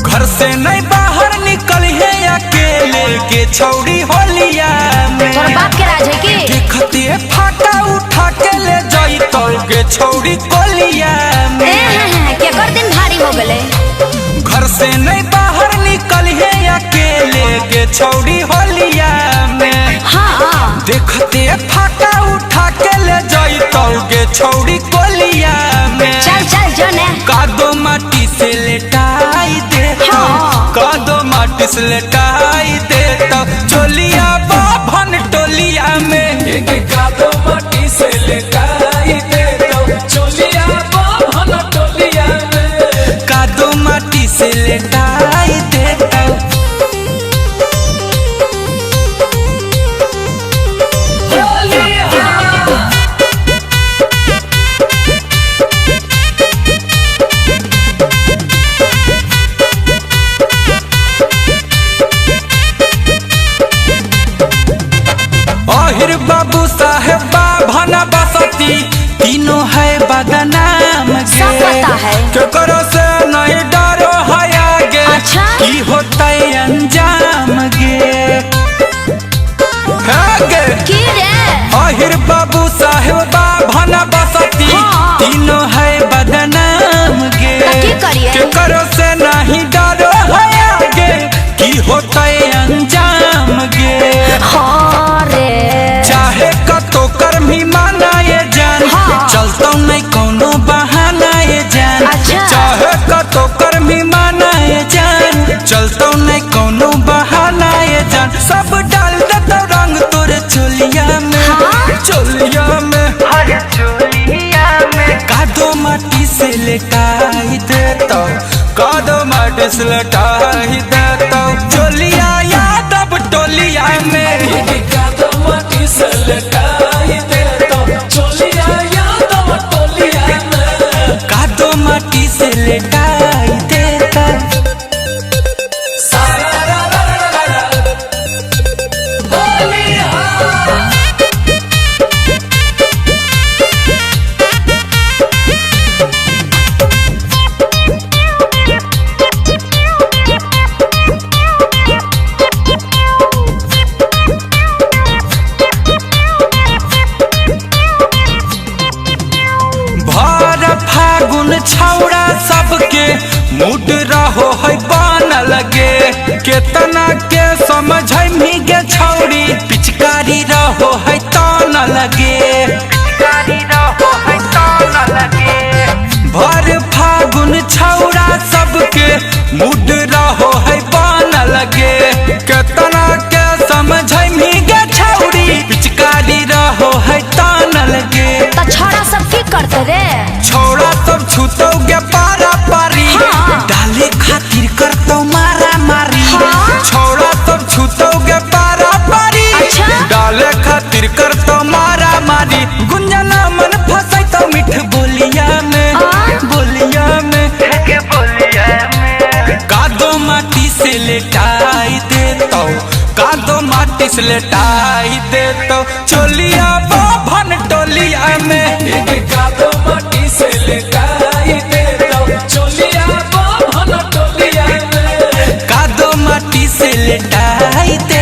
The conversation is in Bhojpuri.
घर से नहीं बाहर निकल है अकेले के छौड़ी होलिया में। तोर बाप के राज है की देखते फाटा उठा के ले जाई तो के छौड़ी कोलिया में। के कर दिन भारी हो गले। घर से नहीं बाहर निकल है अकेले के छौड़ी होलिया में। हाँ देखते फाटा उठा के ले जाई तो के छौड़ी कोलिया में। चल चल जने कादो माटी से लेटाई दे कादो माटी से लेटाई दे चोलिया बाभन टोलिया में। कादो माटी से लेटाई दे चोलिया बाभन टोलिया में। कादो माटी से लेटाई दे अहिर बाबू साहेब बाभन बसती तीनों है बदनाम सब पता है। केकरो से नहीं डरो है आगे अच्छा? की होता है अंजाम गे की रे अहिर बाबू साहेब बाभन बसती हाँ। तीनों है बदनाम गे की करिए? केकरो से नहीं डरो है आगे की होता है अंजाम गे। हाँ रे चाहे कतो कर्मी माना ये जान हाँ। चलता नहीं कोनो बहाना ये जान। अच्छा। चाहे कतो कर्मी माना ये जान चलता नहीं कोनो बहाना ये जान। सब डाल देता रंग तोरे चोलिया में हाँ? चोलिया में हर चोलिया में। कादो माटी से लेटाई देता कादो माटी से लेटाई देता चोलिया यादव टोलिया में। कादो माटी से लेटाई दे चोलिया यादव टोलिया में। कादो माटी से लेटाई देता सारा रा रा रा रा होलिया। भर फागुन छौड़ा सबके मुड रहो है बन लगे। केतना के समझ गे छौड़ी पिचकारी रहो है तन लगे। भर फागुन छौड़ा सबके मुड रहो है बन लगे। केतना के समझ गे छौड़ी पिचकारी रहो है तन लगे। तो छोड़ा सब की करते रे छोड़ा सब छूतोगे पारा पारी हाँ। डाले खातिर करतो मारा मारी। हाँ। छोड़ा सब छूतोगे पारा पारी अच्छा? डाले खातिर करतो मारा मारी। गुंजना मन फंसाई तो मिठ बोलिया में बोलिया में कादो माटी से लेटाई देतो कादो माटी से लेटाई देतो चोलिया बाभन टोलिया में। कादो माटी से लेटाई दे चोलिया बाभन टोलिया में। कादो माटी से लेटाई दे